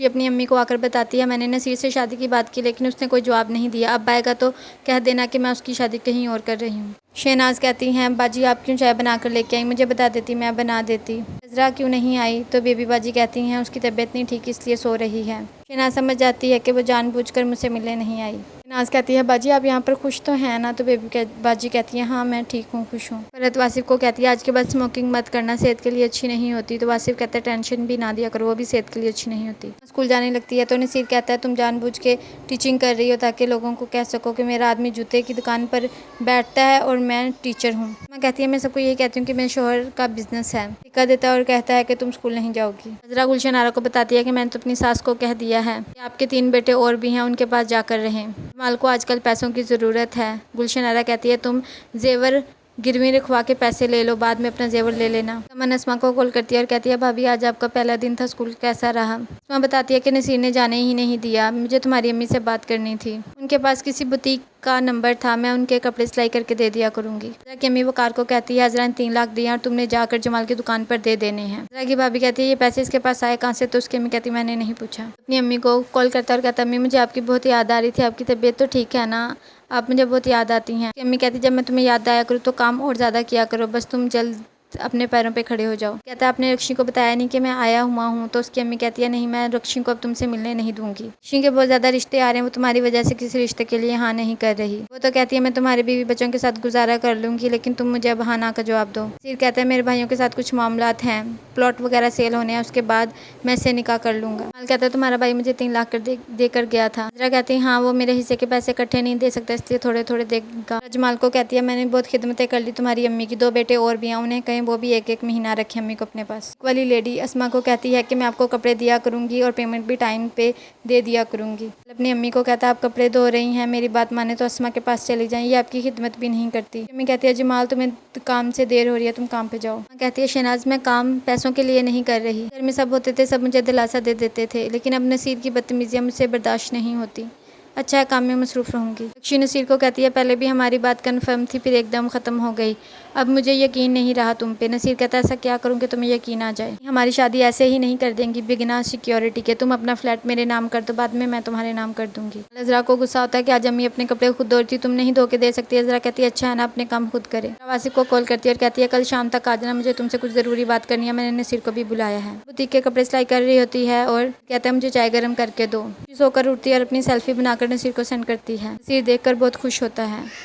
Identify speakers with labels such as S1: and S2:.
S1: She अपनी अम्मी को आकर बताती है, मैंने नसीर से शादी की बात की लेकिन उसने कोई जवाब नहीं दिया, अब आएगा तो कह देना कि मैं उसकी शादी कहीं और कर रही हूँ। शहनाज कहती हैं, बाजी आप क्यों चाय बना कर लेके आई, मुझे बता देती मैं बना देती। नजरा क्यों नहीं आई, तो बेबी बाजी कहती हैं उसकी तबीयत नहीं ठीक इसलिए सो रही है। शहनाज समझ जाती है कि वो जानबूझकर मुझसे मिलने नहीं आई। शहनाज कहती है, बाजी आप यहाँ पर खुश तो हैं ना, तो बाजी कहती है हाँ मैं ठीक हूँ, खुश हूँ। फरहत वासिफ को कहती है आज के बाद स्मोकिंग मत करना, सेहत के लिए अच्छी नहीं होती। तो वासिफ कहता है टेंशन भी ना दिया करो, वो भी सेहत के लिए अच्छी नहीं होती। स्कूल जाने लगती है तो नसीर कहता है तुम जानबूझ के टीचिंग कर रही हो ताकि लोगों को कह सको कि मेरा आदमी जूते की दुकान पर बैठता है और मैं टीचर हूँ। मैं कहती है मैं सबको यही कहती हूँ कि मेरे शोहर का बिजनेस है। टिका देता है और कहता है कि तुम स्कूल नहीं जाओगी। नजरा गुलशन आरा को बताती है कि मैंने तो अपनी सास को कह दिया है कि आपके 3 बेटे और भी हैं, उनके पास जाकर रहें। जमाल को आजकल पैसों की ज़रूरत है। गुलशन आरा कहती है तुम जेवर गिरवी रखवा के पैसे ले लो, बाद में अपना जेवर ले लेना। तमन्ना अस्मा को कॉल करती है और कहती है भाभी आज आपका पहला दिन था, स्कूल कैसा रहा। अस्मा बताती है कि नसीर ने जाने ही नहीं दिया, मुझे तुम्हारी अम्मी से बात करनी थी, उनके पास किसी बुटीक का नंबर था, मैं उनके कपड़े सिलाई करके दे दिया करूंगी। जरा की अम्मी वकार को कहती है हजरा ने 3 लाख दिए और तुमने जाकर जमाल की दुकान पर दे देने हैं। जरा की भाभी कहती है ये पैसे इसके पास आए कहाँ से, तो उसकी अम्मी कहती मैंने नहीं पूछा। अपनी अम्मी को कॉल करता और कहता अम्मी मुझे आपकी बहुत याद आ रही थी, आपकी तबीयत तो ठीक है ना, आप मुझे बहुत याद आती हैं। अम्मी कहती जब मैं तुम्हें याद आया करूँ तो काम और ज़्यादा किया करो, बस तुम जल्द अपने पैरों पे खड़े हो जाओ। कहता है आपने रक्षी को बताया नहीं कि मैं आया हुआ हूँ, तो उसकी अम्मी कहती है नहीं मैं रक्षी को अब तुमसे मिलने नहीं दूंगी। रक्षी के बहुत ज़्यादा रिश्ते आ रहे हैं, वो तुम्हारी वजह से किसी रिश्ते के लिए हाँ नहीं कर रही। वो तो कहती है मैं तुम्हारे बीवी बच्चों के साथ गुजारा कर लूँगी लेकिन तुम मुझे अब हाँ ना का जवाब दो। सिर कहता है मेरे भाइयों के साथ कुछ मामलात हैं, प्लॉट वगैरह सेल होने हैं, उसके बाद मैं इससे निकाह कर लूँगा। माल कहता है तुम्हारा भाई मुझे 3 लाख देकर गया था। जरा कहती है हाँ वो मेरे हिस्से के पैसे इकट्ठे नहीं दे सकता इसलिए थोड़े थोड़े देगा। जमाल को कहती है मैंने बहुत खिदमतें कर ली तुम्हारी अम्मी की, 2 बेटे और भी हैं, उन्हें कहीं वो भी एक महीना रखे अम्मी को अपने पास। वाली लेडी अस्मा को कहती है कि मैं आपको कपड़े दिया करूंगी और पेमेंट भी टाइम पे दे दिया करूंगी। अपनी अम्मी को कहता है आप कपड़े धो रही हैं, मेरी बात माने तो अस्मा के पास चली जाएं, ये आपकी खिदमत भी नहीं करती। अम्मी कहती है जमाल तुम्हें काम से देर हो रही है, तुम काम पे जाओ। कहती है शहनाज मैं काम पैसों के लिए नहीं कर रही, घर में सब होते थे सब मुझे दिलासा दे देते थे लेकिन अब नसीर की बदतमीजियाँ मुझसे बर्दाश्त नहीं होती, अच्छा है काम में मसरूफ़ रहूँगी। लक्ष्मी नसीर को कहती है पहले भी हमारी बात कन्फर्म थी फिर एकदम ख़त्म हो गई, अब मुझे यकीन नहीं रहा तुम पे। नसीर कहता है ऐसा क्या करूँ कि तुम्हें यकीन आ जाए, हमारी शादी ऐसे ही नहीं कर देंगी बिना सिक्योरिटी के, तुम अपना फ्लैट मेरे नाम कर दो, बाद में मैं तुम्हारे नाम कर दूँगी। नजरा को गुस्सा होता है कि आज अम्मी अपने कपड़े खुद धोती, तुम नहीं धो के दे सकती। नजरा कहती है अच्छा है ना अपने काम खुद करे। वासिफ को कॉल करती है और कहती है कल शाम तक आ जाना, मुझे तुमसे कुछ ज़रूरी बात करनी है, मैंने नसीर को भी बुलाया है। बुटीक के कपड़े सिलाई कर रही होती है और कहता है मुझे चाय गर्म करके दो। सोकर उठती है और अपनी सेल्फी बनाकर नसीर को सेंड करती है। नसीर देखकर बहुत खुश होता है।